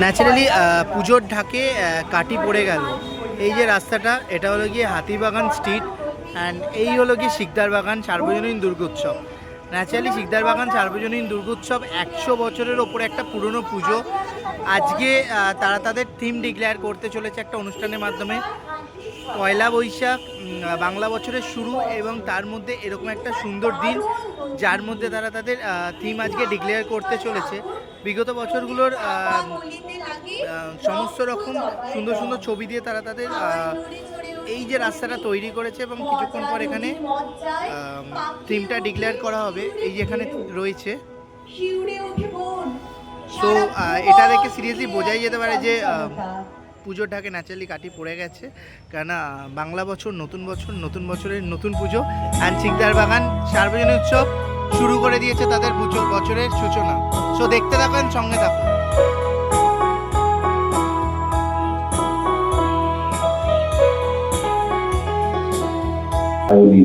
Naturally পুজোর ঢাকে কাটি পড়ে গেল। এই যে রাস্তাটা, এটা হলো গিয়ে হাতিবাগান স্ট্রিট, অ্যান্ড এই হলো গিয়ে শিকদার বাগান সার্বজনীন দুর্গোৎসব। ন্যাচারালি শিকদার বাগান সার্বজনীন দুর্গোৎসব 100 বছরের ওপরে একটা পুরনো পুজো। আজকে তারা তাদের থিম ডিক্লেয়ার করতে চলেছে একটা অনুষ্ঠানের মাধ্যমে। পয়লা বৈশাখ বাংলা বছরের শুরু, এবং তার মধ্যে এরকম একটা সুন্দর দিন যার মধ্যে তারা তাদের থিম আজকে ডিক্লেয়ার করতে চলেছে। বিগত বছরগুলোর সমস্ত রকম সুন্দর সুন্দর ছবি দিয়ে তারা তাদের এই যে রাস্তাটা তৈরি করেছে, এবং কিছুক্ষণ পর এখানে থিমটা ডিক্লেয়ার করা হবে। এই যে এখানে রয়েছে, সো এটা দেখে সিরিয়াসলি বোঝাই যেতে পারে যে পুজোর ঢাকে ন্যাচারালি কাটি পড়ে গেছে, কেননা বাংলা বছর, নতুন বছর, নতুন বছরের নতুন পুজো, অ্যান্ড শিকদার বাগান সার্বজনীন উৎসব শুরু করে দিয়েছে তাদের পুজো বছরের সূচনা। সো দেখতে থাকুন, সঙ্গে থাকুন।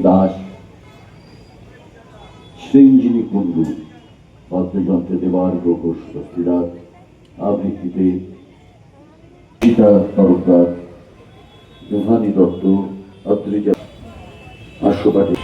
দাস, সৃঞ্জিনী কুণ্ডু, বাদ্যযন্ত্রে দেবার প্রকোষ্ঠ স্থিরাত, আবৃত্তিতে গীতা তরফদার, জোহানি দত্ত, অত্রিজা হাস্যপাঠে।